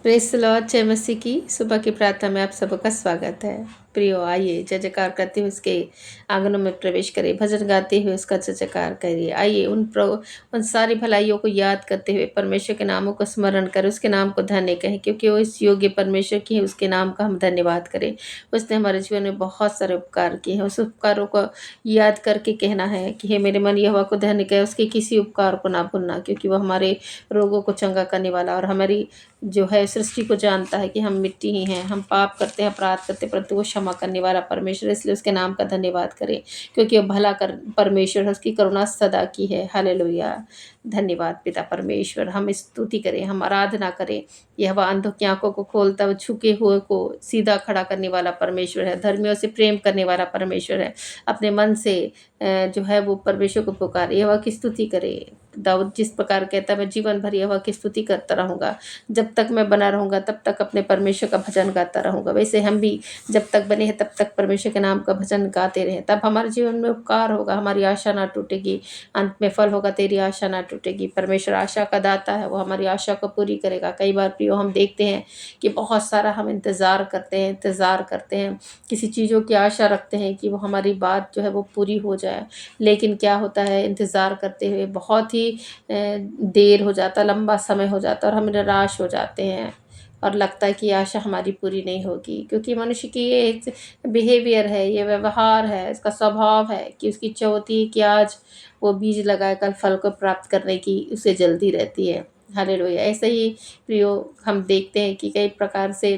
Press the Lord, जय मसीह की। सुबह की प्रार्थना में आप सबका स्वागत है। प्रियो, आइए जय जयकार करते हुए उसके आंगनों में प्रवेश करें, भजन गाते हुए उसका जय जयकार करिए। आइए उन सारी भलाइयों को याद करते हुए परमेश्वर के नामों को स्मरण करें, उसके नाम को धन्य कहें, क्योंकि वो इस योग्य परमेश्वर की है। उसके नाम का हम धन्यवाद करें। उसने हमारे जीवन में बहुत सारे उपकार किए हैं। उस उपकारों को याद करके कहना है कि हे मेरे मन यहोवा को धन्य कहे, उसके किसी उपकार को ना भूलना, क्योंकि वो हमारे रोगों को चंगा करने वाला और हमारी जो है सृष्टि को जानता है कि हम मिट्टी ही हैं, हम पाप करते हैं, अपराध करते हैं, परंतु वो क्षमा करने वाला परमेश्वर, इसलिए उसके नाम का धन्यवाद करें, क्योंकि वो भला कर परमेश्वर है, उसकी करुणा सदा की है। हालेलुया। धन्यवाद पिता परमेश्वर। हम स्तुति करें, हम आराधना करें। यहोवा अंधों की आंखों को खोलता, वो झुके हुए को सीधा खड़ा करने वाला परमेश्वर है, धर्मियों से प्रेम करने वाला परमेश्वर है। अपने मन से जो है वो परमेश्वर को पुकारे, यहोवा की स्तुति करे। दाऊद जिस प्रकार कहता है, मैं जीवन भर यहोवा की स्तुति करता रहूँगा, जब तक मैं बना रहूँगा तब तक अपने परमेश्वर का भजन गाता रहूँगा। वैसे हम भी जब तक बने हैं तब तक परमेश्वर के नाम का भजन गाते रहें, तब हमारे जीवन में उपकार होगा, हमारी आशा ना टूटेगी, अंत में फल होगा, तेरी आशा ना टूटेगी। परमेश्वर आशा का दाता है, वो हमारी आशा को पूरी करेगा। कई बार प्रियो हम देखते हैं कि बहुत सारा हम इंतज़ार करते हैं, किसी चीज़ों की आशा रखते हैं कि वो हमारी बात जो है वो पूरी हो जाए, लेकिन क्या होता है, इंतज़ार करते हुए बहुत ही देर हो जाता, लंबा समय हो जाता और हम निराश हो जाते हैं और लगता है कि आशा हमारी पूरी नहीं होगी, क्योंकि मनुष्य की ये एक बिहेवियर है, ये व्यवहार है, इसका स्वभाव है कि उसकी इच्छा होती है कि आज वो बीज लगाए, कल फल को प्राप्त करने की उसे जल्दी रहती है। हालेलुया। ऐसे ही प्रियो हम देखते हैं कि कई प्रकार से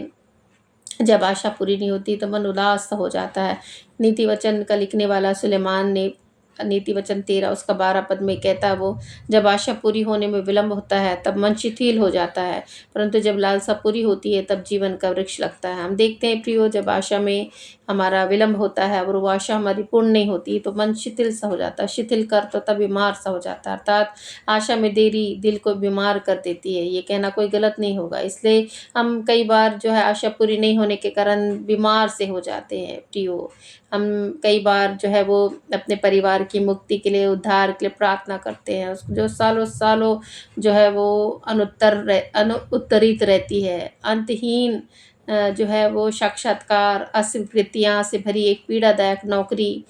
जब आशा पूरी नहीं होती तो मन उदास सा हो जाता है। नीति वचन का लिखने वाला सुलेमान ने नीति वचन 13 उसका 12 पद में कहता है, वो जब आशा पूरी होने में विलंब होता है तब मन शिथिल हो जाता है, परंतु जब लालसा पूरी होती है तब जीवन का वृक्ष लगता है। हम देखते हैं प्रियो, जब आशा में हमारा विलंब होता है और वो आशा हमारी पूर्ण नहीं होती तो मन शिथिल सा हो जाता है। शिथिल कर तो तब बीमार सा हो जाता है, अर्थात आशा में देरी दिल को बीमार कर देती है। ये कहना कोई गलत नहीं होगा, इसलिए हम कई बार जो है आशा पूरी नहीं होने के कारण बीमार से हो जाते हैं प्रियो। हम कई बार जो है वो अपने परिवार की मुक्ति के लिए, उद्धार के लिए प्रार्थना करते हैं, उसको जो सालों सालों जो है वो अनुत्तरित रहती है। अंतहीन जो है वो साक्षात्कार, अस्वीकृतियाँ से भरी एक पीड़ादायक नौकरी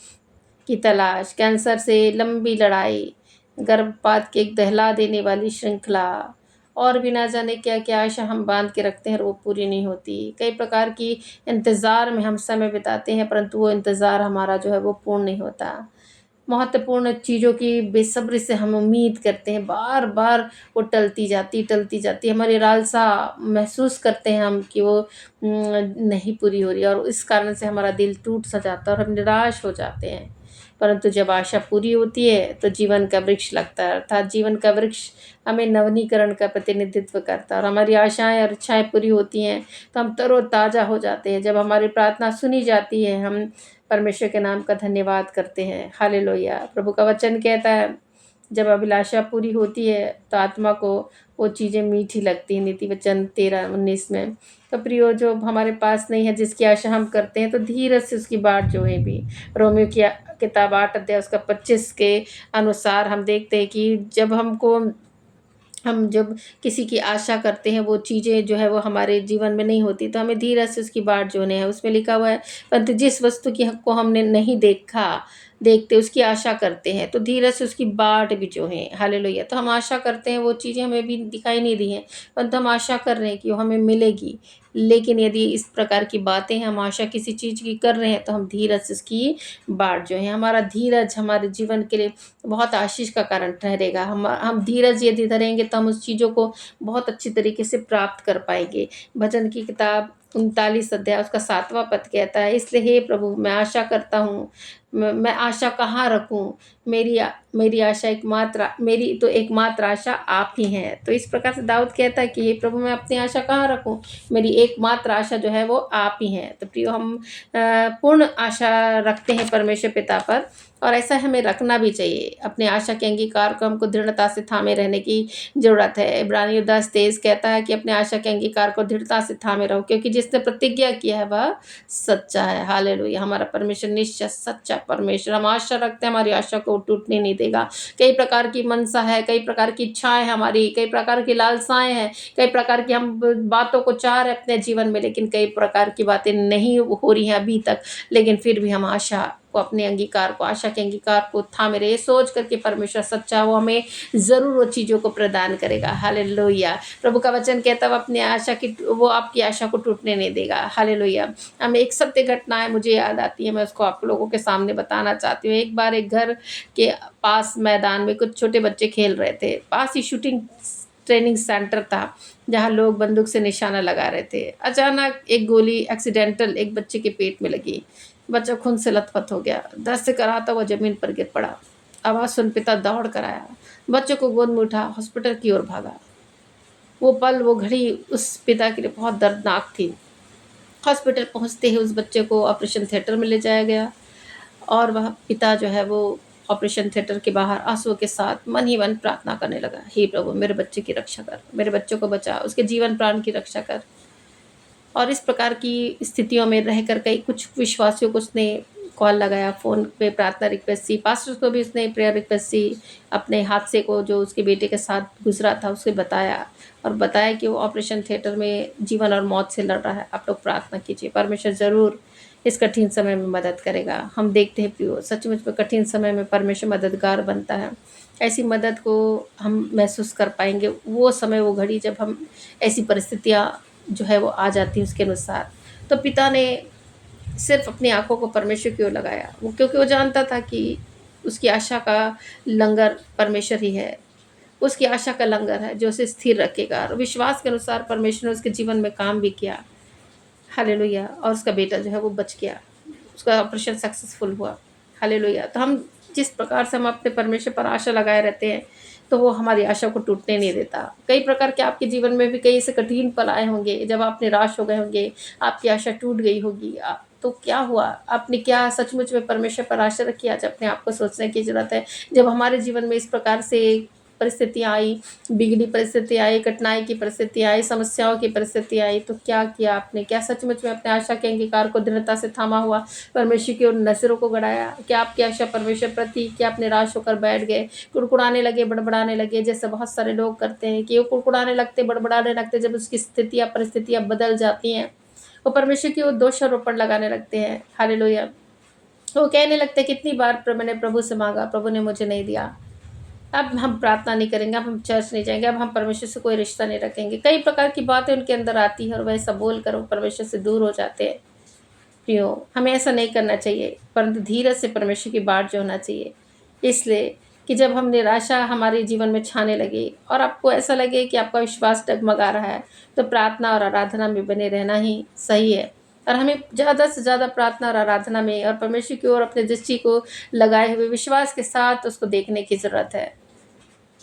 की तलाश, कैंसर से लंबी लड़ाई, गर्भपात की एक दहला देने वाली श्रृंखला और भी ना जाने क्या क्या आशा हम बांध के रखते हैं और वो पूरी नहीं होती। कई प्रकार की इंतज़ार में हम समय बिताते हैं, परंतु वो इंतज़ार हमारा जो है वो पूर्ण नहीं होता। महत्वपूर्ण चीज़ों की बेसब्री से हम उम्मीद करते हैं, बार बार वो टलती जाती हमारी लालसा महसूस करते हैं हम कि वो नहीं पूरी हो रही है, और इस कारण से हमारा दिल टूट सा जाता है और हम निराश हो जाते हैं। परंतु जब आशा पूरी होती है तो जीवन का वृक्ष लगता है, अर्थात जीवन का वृक्ष हमें नवनीकरण का प्रतिनिधित्व करता है, और हमारी आशाएं और इच्छाएं पूरी होती हैं तो हम तरोताज़ा हो जाते हैं। जब हमारी प्रार्थना सुनी जाती है, हम परमेश्वर के नाम का धन्यवाद करते हैं। हालेलुया। प्रभु का वचन कहता है, जब अभिलाषा पूरी होती है तो आत्मा को वो चीज़ें मीठी लगती हैं। नीति वचन 13-19 में। तो प्रियो, जो हमारे पास नहीं है, जिसकी आशा हम करते हैं, तो धीरज से उसकी बाट जो है भी। रोमियो की किताब 8 अध्याय उसका 25 के अनुसार हम देखते हैं कि हम जब किसी की आशा करते हैं, वो चीज़ें जो है वो हमारे जीवन में नहीं होती, तो हमें धीरज से उसकी बाट जोहनी है। उसमें लिखा हुआ है, परंतु जिस वस्तु की को हमने नहीं देखते उसकी आशा करते हैं, तो धीरज से उसकी बाट भी जोहें। हालेलुया। तो हम आशा करते हैं, वो चीज़ें हमें भी दिखाई नहीं दी हैं, परंतु हम आशा कर रहे हैं कि वो हमें मिलेगी। लेकिन यदि इस प्रकार की बातें हैं, हम आशा किसी चीज़ की कर रहे हैं, तो हम धीरज से उसकी बाट जो है, हमारा धीरज हमारे जीवन के लिए बहुत आशीष का कारण ठहरेगा। हम धीरज यदि धरेंगे तो हम उस चीज़ों को बहुत अच्छी तरीके से प्राप्त कर पाएंगे। भजन की किताब 39 अध्याय उसका 7वां पद कहता है, इसलिए हे प्रभु, मैं आशा करता हूँ, मैं आशा कहाँ रखूँ? मेरी आशा एकमात्र, मेरी तो एकमात्र आशा आप ही हैं। तो इस प्रकार से दाऊद कहता है कि हे प्रभु, मैं अपनी आशा कहाँ रखूँ? मेरी एकमात्र आशा जो है वो आप ही हैं। तो प्रियो, हम पूर्ण आशा रखते हैं परमेश्वर पिता पर, और ऐसा हमें रखना भी चाहिए। अपने आशा के अंगीकार को हमको दृढ़ता से थामे रहने की ज़रूरत है। इब्रानियों 10:23 कहता है कि अपने आशा के अंगीकार को दृढ़ता से थामे रहो, क्योंकि जिस जिसने प्रतिज्ञा किया है वह सच्चा है। हालेलुया! हमारा परमेश्वर निश्चय सच्चा परमेश्वर, हम आशा रखते हैं, हमारी आशा को टूटने नहीं देगा। कई प्रकार की मनसा है, कई प्रकार की इच्छाएँ हैं हमारी, कई प्रकार की लालसाएँ हैं, कई प्रकार की हम ब बातों को चाह रहे हैं अपने जीवन में, लेकिन कई प्रकार की बातें नहीं हो रही हैं अभी तक। लेकिन फिर भी हम आशा को, अपने अंगीकार को, आशा के अंगीकार को थामे रहे, ये सोच कर के परमेश्वर सच्चा है, वो हमें ज़रूर वो चीज़ों को प्रदान करेगा। हालेलुया! प्रभु का वचन कहता है वो आपकी आशा को टूटने नहीं देगा। हालेलुया! हमें एक सत्य घटना है, मुझे याद आती है, मैं उसको आप लोगों के सामने बताना चाहती हूँ। एक बार एक घर के पास मैदान में कुछ छोटे बच्चे खेल रहे थे। पास ही शूटिंग ट्रेनिंग सेंटर था, जहाँ लोग बंदूक से निशाना लगा रहे थे। अचानक एक गोली एक्सीडेंटल एक बच्चे के पेट में लगी। बच्चा खून से लथपथ हो गया। दर्द से कराहता हुआ ज़मीन पर गिर पड़ा। आवाज़ सुन पिता दौड़ कर आया, बच्चे को गोद में उठा हॉस्पिटल की ओर भागा। वो पल, वो घड़ी उस पिता के लिए बहुत दर्दनाक थी। हॉस्पिटल पहुँचते ही उस बच्चे को ऑपरेशन थिएटर में ले जाया गया और वह पिता जो है वो ऑपरेशन थिएटर के बाहर आंसुओं के साथ मन ही मन प्रार्थना करने लगा, हे प्रभु मेरे बच्चे की रक्षा कर, मेरे बच्चे को बचा, उसके जीवन प्राण की रक्षा कर। और इस प्रकार की स्थितियों में रहकर कई कुछ विश्वासियों को उसने कॉल लगाया, फ़ोन पे प्रार्थना रिक्वेस्ट दी, पास्टर्स को भी उसने प्रेयर रिक्वेस्ट दी, अपने हादसे को जो उसके बेटे के साथ गुज़रा था उसे बताया और बताया कि वो ऑपरेशन थिएटर में जीवन और मौत से लड़ रहा है। आप लोग प्रार्थना कीजिए, परमेश्वर ज़रूर इस कठिन समय में मदद करेगा। हम देखते हैं प्रियो, सचमुच में कठिन समय में परमेश्वर मददगार बनता है। ऐसी मदद को हम महसूस कर पाएँगे, वो समय, वो घड़ी जब हम ऐसी परिस्थितियाँ जो है वो आ जाती है उसके अनुसार। तो पिता ने सिर्फ़ अपनी आँखों को परमेश्वर की ओर लगाया, वो क्योंकि वो जानता था कि उसकी आशा का लंगर परमेश्वर ही है। उसकी आशा का लंगर है जो उसे स्थिर रखेगा और विश्वास के अनुसार परमेश्वर ने उसके जीवन में काम भी किया। हालेलुया! और उसका बेटा जो है वो बच गया। उसका ऑपरेशन सक्सेसफुल हुआ। हालेलुया! तो हम जिस प्रकार से हम अपने परमेश्वर पर आशा लगाए रहते हैं, तो वो हमारी आशा को टूटने नहीं देता। कई प्रकार के आपके जीवन में भी कई ऐसे कठिन पल आए होंगे, जब आप निराश हो गए होंगे, आपकी आशा टूट गई होगी। तो क्या हुआ? आपने क्या सचमुच में परमेश्वर पर आशा रखी? आज अपने आप को सोचने की ज़रूरत है। जब हमारे जीवन में इस प्रकार से परिस्थितियाँ आई, बिगड़ी परिस्थिति आई, कठिनाई की परिस्थिति आई, समस्याओं की परिस्थिति आई, तो क्या किया आपने? क्या सचमुच में अपने आशा के अंगीकार को दृढ़ता से थामा हुआ, परमेश्वर की ओर नज़रों को गड़ाया? क्या आपकी आशा परमेश्वर पर थी? क्या आप निराश होकर बैठ गए, कुड़कुड़ाने लगे, बड़बड़ाने लगे, जैसे बहुत सारे लोग करते हैं कि वो कुड़कुड़ाने लगते, बड़बड़ाने लगते, जब उसकी स्थितियाँ, परिस्थितियाँ बदल जाती हैं, वो परमेश्वर की ओर दोषारोपण लगाने लगते हैं। हालेलुया! वो कहने लगते हैं, कितनी बार मैंने प्रभु से माँगा, प्रभु ने मुझे नहीं दिया। अब हम प्रार्थना नहीं करेंगे, अब हम चर्च नहीं जाएँगे, अब हम परमेश्वर से कोई रिश्ता नहीं रखेंगे। कई प्रकार की बातें उनके अंदर आती हैं और वैसा बोलकर वो परमेश्वर से दूर हो जाते हैं। प्रियो, हमें ऐसा नहीं करना चाहिए, परंतु धीरज से परमेश्वर की बाट जो होना चाहिए। इसलिए कि जब हम निराशा हमारे जीवन में छाने लगे और आपको ऐसा लगे कि आपका विश्वास डगमगा रहा है, तो प्रार्थना और आराधना में बने रहना ही सही है। और हमें ज़्यादा से ज़्यादा प्रार्थना और आराधना में और परमेश्वर की ओर अपने दृष्टि को लगाए हुए विश्वास के साथ उसको देखने की ज़रूरत है।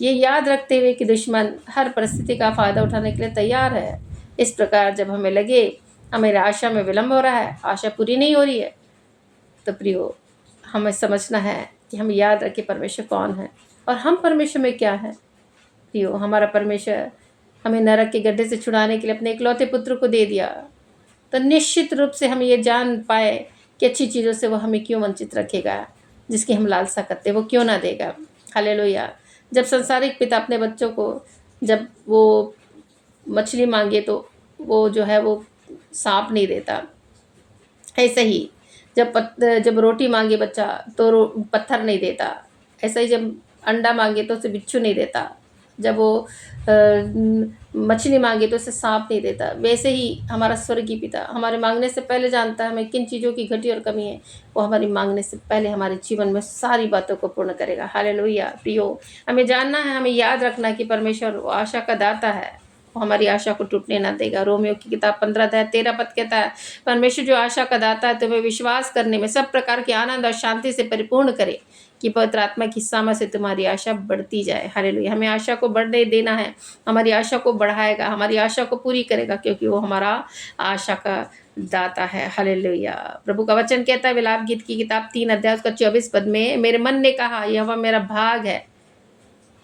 ये याद रखते हुए कि दुश्मन हर परिस्थिति का फ़ायदा उठाने के लिए तैयार है। इस प्रकार जब हमें लगे हमारी आशा में विलम्ब हो रहा है, आशा पूरी नहीं हो रही है, तो प्रियो, हमें समझना है कि हम याद रखें परमेश्वर कौन है और हम परमेश्वर में क्या हैं। प्रियो, हमारा परमेश्वर हमें नरक के गड्ढे से छुड़ाने के लिए अपने इकलौते पुत्र को दे दिया, तो निश्चित रूप से हम ये जान पाए कि अच्छी चीज़ों से वो हमें क्यों वंचित रखेगा, जिसकी हम लालसा करते वो क्यों ना देगा। हालेलुया! जब संसारिक पिता अपने बच्चों को, जब वो मछली माँगे तो वो जो है वो साँप नहीं देता। ऐसे ही जब रोटी माँगे बच्चा तो पत्थर नहीं देता। ऐसा ही जब अंडा माँगे तो उसे बिच्छू नहीं देता। जब वो मछली माँगे तो उसे साँप नहीं देता। वैसे ही हमारा स्वर्गीय पिता हमारे माँगने से पहले जानता है हमें किन चीज़ों की घटी और कमी है। वो हमारी माँगने से पहले हमारे जीवन में सारी बातों को पूर्ण करेगा। हालेलुया! प्रियो, हमें जानना है, हमें याद रखना है कि परमेश्वर वो आशा का दाता है। वो हमारी आशा को टूटने ना देगा। रोमियो की किताब 15 अध्याय 13 पद कहता है, परमेश्वर जो आशा का दाता है तुम्हें विश्वास करने में सब प्रकार के आनंद और शांति से परिपूर्ण करे कि पवित्र आत्मा की सामर्थ से तुम्हारी आशा बढ़ती जाए। हालेलुया! हमें आशा को बढ़ने देना है, हमारी आशा को बढ़ाएगा, हमारी आशा को पूरी करेगा, क्योंकि वो हमारा आशा का दाता है। हालेलुया! प्रभु का वचन कहता है विलाप गीत की किताब 3 अध्याय उसका 24 पद में, मेरे मन ने कहा यहोवा मेरा भाग है,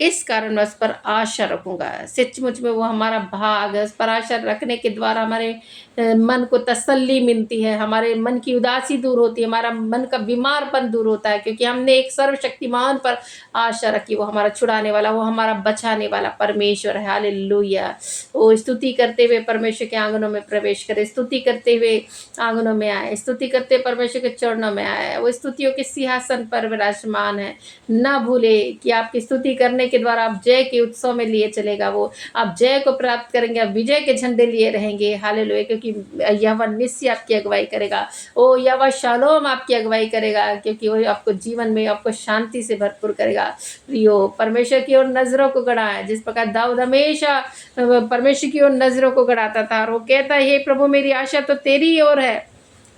इस कारण मैं उस पर आशा रखूँगा। सचमुच में वो हमारा भाग है, उस पर आशा रखने के द्वारा हमारे मन को तसल्ली मिलती है, हमारे मन की उदासी दूर होती है, हमारा मन का बीमारपन दूर होता है, क्योंकि हमने एक सर्वशक्तिमान पर आशा रखी, वो हमारा छुड़ाने वाला, वो हमारा बचाने वाला परमेश्वर है। हालेलुया! ओ स्तुति करते हुए परमेश्वर के आँगनों में प्रवेश करें, स्तुति करते हुए आँगनों में आएँ, स्तुति करते हुए परमेश्वर के चरणों में आएँ। वो स्तुतियों के सिंहासन पर विराजमान है। ना भूले कि आपकी स्तुति करने के द्वारा आप जय के उत्सव में लिए चलेगा वो। आप जय को प्राप्त करेंगे, आप विजय के झंडे लिए रहेंगे। हालेलुया! क्योंकि यहोवा निश्चय आपकी अगुवाई करेगा। ओ यहोवा शालोम आपकी अगुवाई करेगा, क्योंकि वो आपको जीवन में आपको शांति से भरपूर करेगा। प्रियो, परमेश्वर की ओर नज़रों को गड़ाएँ, जिस प्रकार दाऊद हमेशा परमेश्वर की ओर नज़रों को गड़ाता था और वो कहता है, हे प्रभु मेरी आशा तो तेरी ही ओर है।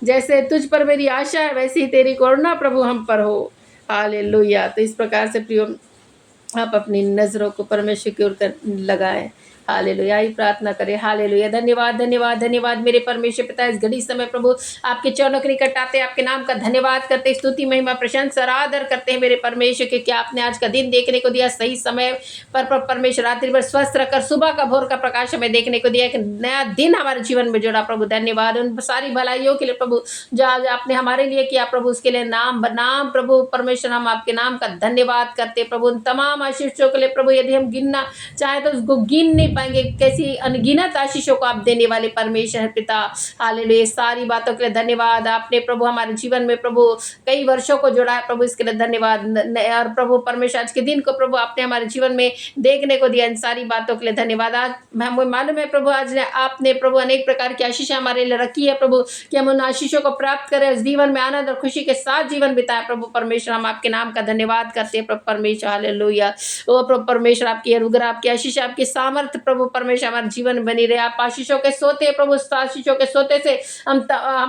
जैसे तुझ पर मेरी आशा है, वैसे ही तेरी करुणा प्रभु हम पर हो। हालेलुया! तो इस प्रकार से प्रियो, आप अपनी नज़रों को परमेश्वर की ओर कर लगाएँ। हालेलुया! ही प्रार्थना करें। हालेलुया! धन्यवाद, धन्यवाद, धन्यवाद मेरे परमेश्वर पिता, इस घड़ी समय प्रभु आपके चरणों के निकट आते हैं, आपके नाम का धन्यवाद करते हैं, स्तुति, महिमा, प्रशंसा, आदर करते हैं मेरे परमेश्वर के, क्या आपने आज का दिन देखने को दिया, सही समय पर परमेश्वर रात्रि भर स्वस्थ रखकर सुबह का भोर का प्रकाश हमें देखने को दिया, एक नया दिन हमारे जीवन में जुड़ा प्रभु। धन्यवाद उन सारी भलाइयों के लिए प्रभु, जो आज आपने हमारे लिए किया प्रभु, उसके लिए नाम बनाम प्रभु परमेश्वर हम आपके नाम का धन्यवाद करते प्रभु। उन तमाम आशीषों के लिए प्रभु, यदि हम गिनना चाहे तो उसको गिन नहीं पाएंगे, कैसी अनगिनत आशीषों को आप देने वाले परमेश्वर पिता। हालेलुया! सारी बातों के लिए धन्यवाद। आपने प्रभु हमारे जीवन में प्रभु कई वर्षों को जोड़ा है प्रभु, इसके लिए धन्यवाद। और प्रभु परमेश्वर आज के दिन को प्रभु आपने हमारे जीवन में देखने को दिया, इन सारी बातों के लिए धन्यवाद। आज हमें मालूम है प्रभु, आज आपने प्रभु अनेक प्रकार की आशीष हमारे लिए रखी है प्रभु, कि हम उन आशीषों को प्राप्त करें, इस जीवन में आनंद और खुशी के साथ जीवन बिताए प्रभु परमेश्वर। हम आपके नाम का धन्यवाद करते हैं प्रभु परमेश्वर। हालेलुया! ओ प्रभु परमेश्वर, आपकी अनुग्रह, आपकी आशीष, आपकी सामर्थ्य प्रभु परमेश्वर हमारे जीवन में बनी रहे। आप आशीषों के सोते हैं प्रभु, उस आशीषों के सोते से हम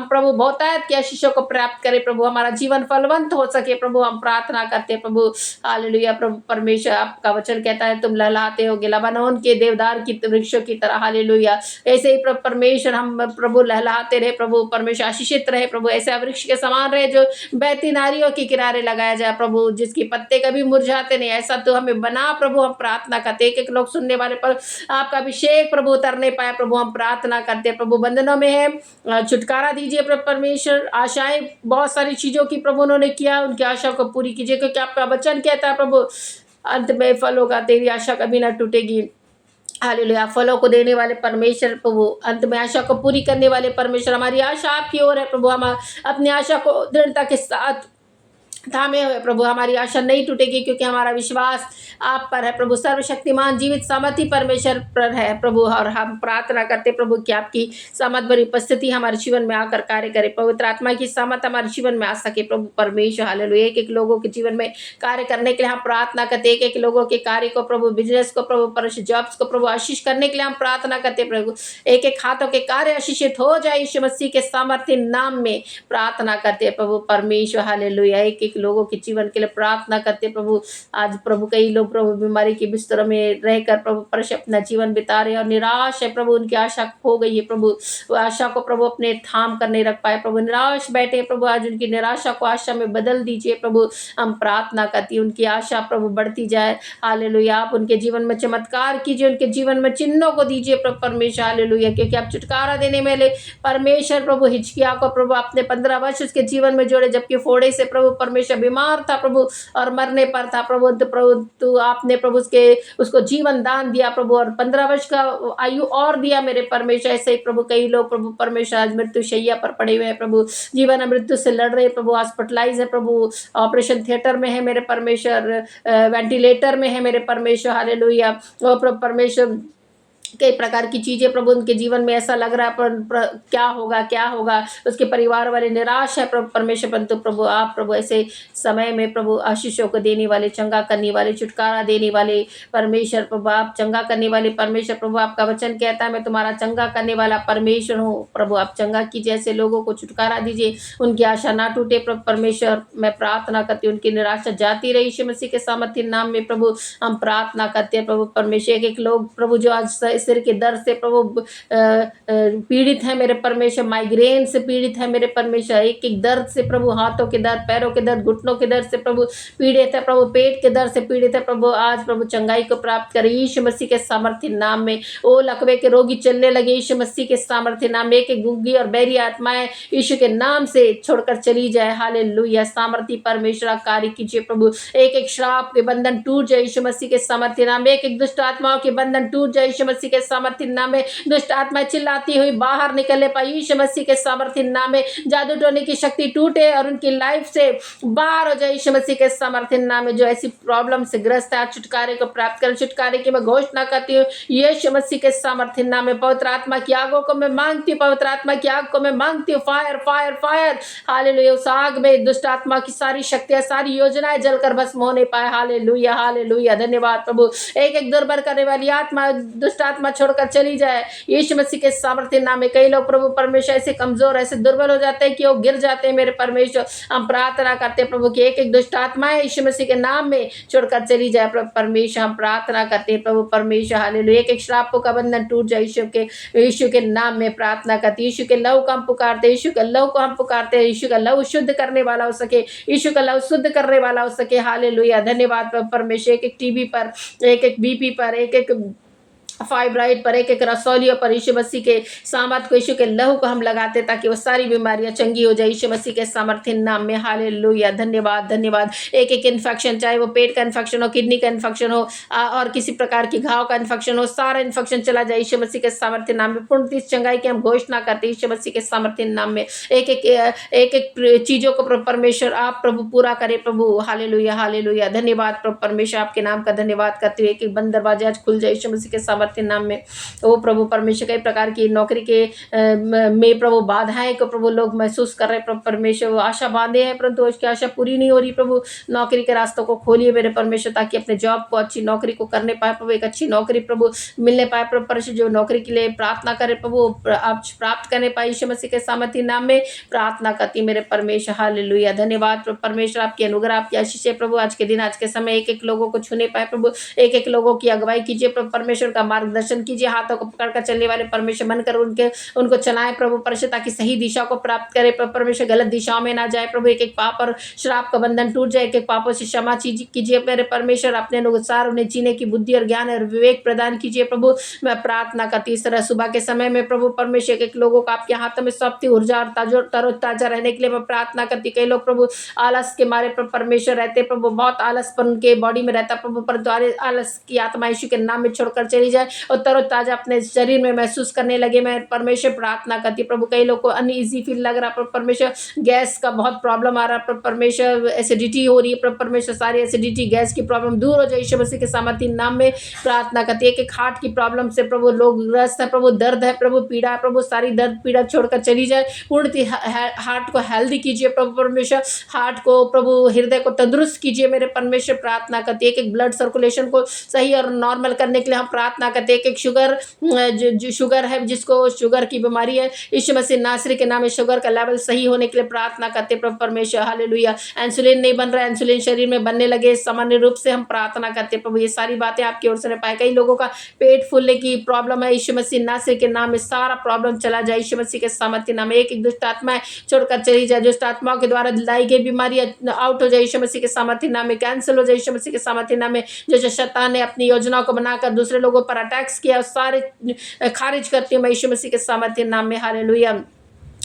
प्रभु बहुतायत की आशीषों को प्राप्त करें प्रभु, हमारा जीवन फलवंत हो सके प्रभु, हम प्रार्थना करते हैं प्रभु। हालेलुया! प्रभु परमेश्वर, आपका वचन कहता है तुम लहलाते हो लबानोन के देवदार की वृक्षों की तरह। हालेलुया! ऐसे ही प्रभु परमेश्वर हम प्रभु लहलाते रहे प्रभु परमेश्वर, आशीषित रहे प्रभु, ऐसे वृक्ष के समान रहे जो बहती नारियों के किनारे लगाया जाए प्रभु, जिसकी पत्ते कभी मुरझाते नहीं, ऐसा तो हमें बना प्रभु। हम प्रार्थना करते, एक एक लोग सुनने वाले पर आपका अभिषेक प्रभु उतरने पाए प्रभु, हम प्रार्थना करते हैं प्रभु। बंधनों में है, छुटकारा दीजिए प्रभु परमेश्वर। आशाएं बहुत सारी चीजों की प्रभु उन्होंने किया, उनकी आशा को पूरी कीजिए, क्योंकि आपका वचन कहता है प्रभु, अंत में फल होगा, तेरी आशा कभी ना टूटेगी। हालेलुया! फलों को देने वाले परमेश्वर प्रभु, अंत में आशा को पूरी करने वाले परमेश्वर, हमारी आशा आपकी ओर है प्रभु। हम अपनी आशा को दृढ़ता के साथ थामे हुए प्रभु, हमारी आशा नहीं टूटेगी, क्योंकि हमारा विश्वास आप पर है प्रभु। सर्वशक्तिमान जीवित सामर्थी परमेश्वर पर है प्रभु, और हम प्रार्थना करते प्रभु कि आपकी सामर्थ भरी उपस्थिति हमारे जीवन में आकर कार्य करे, पवित्र आत्मा की सामर्थ हमारे जीवन में आ सके प्रभु परमेश्वर। हालेलुया! एक एक लोगों के जीवन में कार्य करने के लिए हम प्रार्थना करते, एक एक लोगों के कार्य को प्रभु, बिजनेस को प्रभु, परमेश्वर जॉब्स को प्रभु आशीष करने के लिए हम प्रार्थना करते प्रभु। एक एक हाथों के कार्य आशीषित हो जाए, यीशु मसीह के सामर्थ्य नाम में प्रार्थना करते प्रभु परमेश्वर। हालेलुया! एक लोगों के जीवन के लिए प्रार्थना करते प्रभु। आज प्रभु कई लोग प्रभु बीमारी के बिस्तरों में रहकर प्रभु परमेश्वर अपना जीवन बिता रहे हैं और निराश है प्रभु, उनकी आशा खो गई है प्रभु, वो आशा को प्रभु अपने थाम कर नहीं रख पाए प्रभु, निराश बैठे प्रभु, आज उनकी निराशा को आशा में बदल दीजिए प्रभु। हम प्रार्थना करती, उनकी आशा प्रभु बढ़ती जाए। हालेलुया! आप उनके जीवन में चमत्कार कीजिए, उनके जीवन में चिन्हों को दीजिए प्रभु परमेश्वर। हालेलुया! क्योंकि आप छुटकारा देने वाले परमेश्वर प्रभु। हिजकिय्याह को प्रभु आपने 15 वर्ष उसके जीवन में जोड़े, जबकि फोड़े से प्रभु परमेश्वर बीमार था प्रभु और मरने पर था प्रभु, तो प्रभु तू आपने प्रभु उसको जीवन दान दिया प्रभु, और 15 वर्ष का आयु और दिया मेरे परमेश्वर। ऐसे ही प्रभु कई लोग प्रभु परमेश्वर आज मृत्यु शैया पर पड़े हुए हैं प्रभु, जीवन मृत्यु से लड़ रहे प्रभु, हॉस्पिटलाइज है प्रभु, ऑपरेशन थिएटर में है मेरे परमेश्वर, वेंटिलेटर में है मेरे परमेश्वर। हालेलुया! और प्रभु परमेश्वर कई प्रकार की चीज़ें प्रभु उनके जीवन में ऐसा लग रहा है पर क्या होगा क्या होगा, उसके परिवार वाले निराश है प्रभु परमेश्वर, परंतु प्रभु आप प्रभु ऐसे समय में प्रभु आशीषों को देने वाले, चंगा करने वाले, छुटकारा देने वाले परमेश्वर प्रभु, आप चंगा करने वाले परमेश्वर प्रभु। आपका वचन कहता है मैं तुम्हारा चंगा करने वाला परमेश्वर हूँ प्रभु, आप चंगा कीजिए, ऐसे लोगों को छुटकारा दीजिए, उनकी आशा ना टूटे प्रभु परमेश्वर। मैं प्रार्थना करती हूँ उनकी निराशा जाती रही, यीशु मसीह के सामर्थ्य नाम में प्रभु हम प्रार्थना करते हैं प्रभु परमेश्वर। एक एक लोग प्रभु जो आज सिर के दर्द से प्रभु पीड़ित है मेरे परमेश्वर, माइग्रेन से पीड़ित है मेरे परमेश्वर, एक एक दर्द से प्रभु, हाथों के दर्द, पैरों के दर्द, घुटनों के दर्द से प्रभु पीड़ित है प्रभु, पेट के दर्द से पीड़ित है प्रभु, आज प्रभु चंगाई को प्राप्त करे यीशु मसीह के सामर्थ्य नाम में। ओ लकवे के रोगी चलने लगे यीशु मसीह के सामर्थ्य नाम में। एक एक गूंगी और बहरी आत्माएं यीशु के नाम से छोड़कर चली जाए। हालेलुया, सामर्थ्य परमेश्वर कार्य कीजिए प्रभु। एक एक श्राप के बंधन टूट जाए यीशु मसीह के सामर्थ्य नाम में। एक एक दुष्ट आत्माओं के बंधन टूट जाए यीशु मसीह के सामर्थ्य नाम में। दुष्ट आत्माएं चिल्लाती हुई बाहर निकलने पाई यीशु मसीह के सामर्थ्य नाम में। जादू टोने की शक्ति टूटे और उनकी लाइफ से बाहर हो जाए यीशु मसीह के सामर्थ्य नाम में। जो ऐसी प्रॉब्लम से ग्रस्त है, छुटकारे को प्राप्त कर, छुटकारे की मैं घोषणा करती हूँ यीशु मसीह के सामर्थ्य नाम में। पवित्र आत्मा की आगों को मैं मांगती हूँ, पवित्र आत्मा की आग को मैं मांगती हूँ। Fire fire fire, hallelujah. उस आग में दुष्ट आत्मा की सारी शक्तियां, सारी योजनाएं जलकर भस्म होने पाए। हालेलुया हालेलुया, धन्यवाद प्रभु। एक एक दुर्बल करने वाली आत्मा, दुष्ट आत्मा छोड़कर चली जाए यीशु मसीह के सामर्थ्य नाम में। कई लोग प्रभु परमेश्वर ऐसे कमजोर, ऐसे दुर्बल हो जाते हैं कि वो गिर जाते हैं मेरे परमेश्वर। हम प्रार्थना करते हैं प्रभु कि एक एक दुष्ट आत्माएं यीशु मसीह के नाम में छोड़कर चली जाए प्रभु परमेश्वर। हम प्रार्थना करते हैं प्रभु परमेश्वर, हालेलुया। एक एक श्रापों का बंधन टूट जाए यीशु के नाम में प्रार्थना करते। यीशु के लहू को हम पुकारते, यीशु के लहू को हम पुकारते हैं। यीशु का लहू शुद्ध करने वाला हो सके, यीशु का लहू शुद्ध करने वाला हो सके। हालेलुया, धन्यवाद प्रभु परमेश्वर। एक एक टीबी पर, एक एक बीपी पर, एक एक फाइब्राइड पर, एक एक रसौलियों पर यीशु मसीह के सामर्थ को, यीशु के लहू को हम लगाते ताकि वो सारी बीमारियां चंगी हो जाए यीशु मसीह के सामर्थ्य नाम में। हालेलुया, धन्यवाद धन्यवाद। एक एक इन्फेक्शन, चाहे वो पेट का इन्फेक्शन हो, किडनी का इन्फेक्शन हो और किसी प्रकार की घाव का इन्फेक्शन हो, सारा इन्फेक्शन चला जाए यीशु मसीह के सामर्थ्य नाम में। पूर्ण चंगाई की हम घोषणा करते हैं यीशु मसीह के सामर्थ्य नाम में। एक एक चीजों को परमेश्वर आप प्रभु पूरा करे प्रभु। हालेलुया हालेलुया, धन्यवाद प्रभु परमेश्वर, आपके नाम का धन्यवाद करते हुए एक एक बंद दरवाजे आज खुल जाए यीशु मसीह के सामर्थ्य नाम में। ओ प्रभु परमेश्वर, कई प्रकार की नौकरी के में प्रभु बाधाएं को प्रभु लोग महसूस कर रहे हैं प्रभु परमेश्वर। वो आशा बांधे हैं परंतु उसकी आशा पूरी नहीं हो रही प्रभु। नौकरी के रास्तों को खोलिए मेरे परमेश्वर, ताकि अपने जॉब को, अच्छी नौकरी को करने पाए प्रभु। एक अच्छी नौकरी प्रभु मिलने पाए प्रभु परमेश्वर। जो नौकरी के लिए प्रार्थना करे प्रभु, आप प्राप्त करने पाए यीशु मसीह के सामर्थ्य नाम में प्रार्थना करती मेरे परमेश्वर। हालेलुया, धन्यवाद प्रभु परमेश्वर। आपकी अनुग्रह, आपकी आशीष है प्रभु। आज के दिन, आज के समय एक एक लोगों को छूने पाए प्रभु। एक एक लोगों की अगुवाई कीजिए प्रभु परमेश्वर, का मार्गदर्शन कीजिए। हाथों को पकड़कर चलने वाले परमेश्वर बनकर उनको चलाएं प्रभु परमेश्वर, ताकि सही दिशा को प्राप्त करे प्रभु परमेश्वर। गलत दिशाओं में ना जाए प्रभु। एक एक पाप और श्राप का बंधन टूट जाए। एक एक पापों से क्षमा कीजिए मेरे परमेश्वर। अपने अनुसार उन्हें जीने की बुद्धि और ज्ञान और विवेक प्रदान कीजिए प्रभु। मैं प्रार्थना करती इस तरह सुबह के समय में प्रभु परमेश्वर, एक एक लोगों को आपके हाथों में सौंपती, ऊर्जा और तरोताजा रहने के लिए मैं प्रार्थना करती। कई लोग प्रभु आलस के मारे प्रभु परमेश्वर रहते प्रभु, बहुत आलस पर उनके बॉडी में रहता प्रभु, परंतु आलस की आत्मा यीशु के नाम में छोड़कर चली जाए और तरोताजा अपने शरीर में महसूस करने लगे। मैं परमेश्वर प्रार्थना करती प्रभु। कई लोग को अनईजी फील लग रहा प्रभु परमेश्वर, गैस का बहुत प्रॉब्लम आ रहा प्रभु परमेश्वर, एसिडिटी हो रही है प्रभु परमेश्वर। सारी एसिडिटी, गैस की प्रॉब्लम दूर हो जाए यीशु मसीह के सामर्थ्य नाम में प्रार्थना करती। एक एक हार्ट की प्रॉब्लम से प्रभु लोग ग्रस्त है प्रभु, दर्द है प्रभु, पीड़ा है प्रभु, सारी दर्द पीड़ा छोड़कर चली जाए। पूर्ण हार्ट को हेल्दी कीजिए प्रभु परमेश्वर। हार्ट को प्रभु, हृदय को तंदुरुस्त कीजिए मेरे परमेश्वर प्रार्थना करती। एक एक ब्लड सर्कुलेशन को सही और नॉर्मल करने के लिए हम प्रार्थना करते। एक एक शुगर है, जिसको शुगर की बीमारी है, यीशु मसीह नासरी के नाम में शुगर का लेवल सही होने के लिए प्रार्थना करते प्रभु परमेश्वर। हालेलुया, इंसुलिन नहीं बन रहा है, इंसुलिन शरीर में बनने लगे सामान्य रूप से हम प्रार्थना करते प्रभु। ये सारी बातें आपकी ओर से पाए। कई लोगों का पेट फूलने की प्रॉब्लम है, यीशु मसीह नासरी के नाम में सारा प्रॉब्लम चला जाए यीशु मसीह के सामर्थ्य नाम में। एक एक दुष्ट आत्माएं छोड़कर चली जाए, दुष्ट आत्माओं के द्वारा लाई गई बीमारियां आउट हो जाए यीशु मसीह के सामर्थ्य नाम में, कैंसिल हो जाए यीशु मसीह के सामर्थ्य नाम में। जो शैतान ने अपनी योजनाओं को बनाकर दूसरे लोगों पर अटैक्स किया, सारे खारिज करती हूँ मैं यीशु मसीह के सामर्थ्य नाम में। हालेलुया।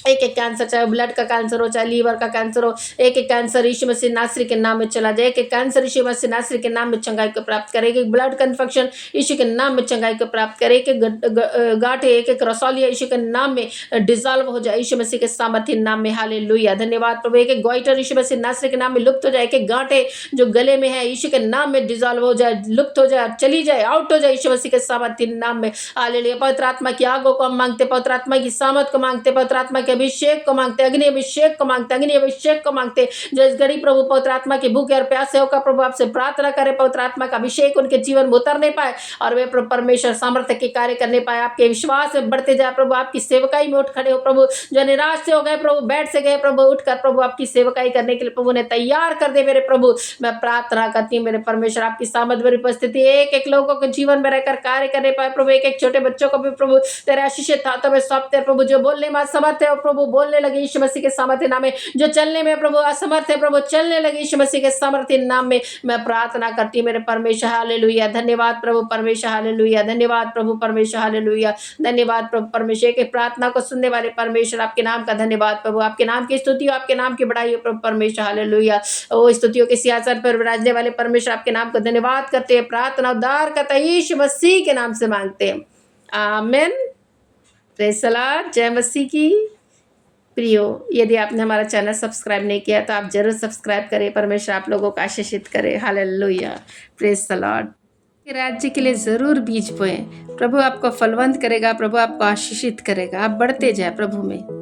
एक एक कैंसर, चाहे ब्लड का कैंसर हो, चाहे लीवर का कैंसर हो, एक एक कैंसर यीशु मसीह नासरी के नाम में चला जाए। एक एक कैंसर यीशु मसीह नासरी के नाम में चंगाई को प्राप्त करे। एक एक ब्लड का इन्फेक्शन यीशु के नाम में चंगाई को प्राप्त करे। एक एक गांठे, एक एक रसौलिया यीशु के नाम में डिजॉल्व हो जाए यीशु मसीह के सामर्थ्य नाम में। हालेलुया, धन्यवाद प्रभु। एक एक गोइटर यीशु मसीह नासरी के नाम में लुप्त हो जाए। एक एक गांठे जो गले में है यीशु के नाम में डिजॉल्व हो जाए, लुप्त हो जाए, चली जाए, आउट हो जाए यीशु मसीह के सामर्थ्य नाम में। हालेलुया, पवित्र आत्मा की आगों को हम मांगते, पवित्र आत्मा की सामर्थ को मांगते, पवित्र आत्मा के अभिषेक को मांगते, अग्नि अभिषेक को मांगते, अग्नि अभिषेक को मांगते। जो इस घड़ी प्रभु पवित्र आत्मा की भूखे और प्यासे होकर प्रभु आपसे प्रार्थना करे, पवित्र आत्मा का अभिषेक उनके जीवन में उतरने पाए और वे प्रभु परमेश्वर सामर्थ्य के कार्य करने पाए, आपके विश्वास में बढ़ते जाए प्रभु, आपकी सेवकाई में उठ खड़े हो प्रभु। जो निराश से हो गए प्रभु, बैठ से गए प्रभु, उठकर प्रभु आपकी सेवकाई करने के लिए प्रभु ने तैयार कर दे मेरे प्रभु। मैं प्रार्थना करती हूँ मेरे परमेश्वर, आपकी सामर्थ भरी उपस्थिति एक एक लोगों के जीवन में रहकर कार्य करने पाए प्रभु। एक एक छोटे बच्चों को भी प्रभु तेरे आशीषित हाथों में सौंपते हैं प्रभु। जो बोलने में असमर्थ है प्रभु बोलने लगे यीशु मसीह के सामर्थ्य नाम में। जो चलने में प्रभु असमर्थ है प्रभु चलने लगे यीशु मसीह के सामर्थ्य नाम में। मैं प्रार्थना करती हूँ मेरे परमेश्वर। हालेलुया, धन्यवाद प्रभु परमेश्वर। हालेलुया, धन्यवाद प्रभु परमेश्वर। हालेलुया, धन्यवाद प्रभु परमेश्वर के प्रार्थना को सुनने वाले परमेश्वर, आपके नाम का धन्यवाद प्रभु। आपके नाम की स्तुति हो, आपके नाम की बड़ाई हो प्रभु परमेश्वर। हालेलुया, ओ स्तुतियों के सिंहासन पर विराजने वाले परमेश्वर, आपके नाम को धन्यवाद करते हैं। प्रार्थना उद्धार करता यीशु मसीह के नाम से मांगते हैं, आमीन। प्रेज़ द लॉर्ड, जय मसीह की। प्रियो, यदि आपने हमारा चैनल सब्सक्राइब नहीं किया तो आप जरूर सब्सक्राइब करें। परमेश्वर आप लोगों को आशीषित करे। Hallelujah, praise the Lord. राज्य के लिए जरूर बीज बोएं। प्रभु आपको फलवंत करेगा, प्रभु आपको आशीषित करेगा। आप बढ़ते जाए प्रभु में।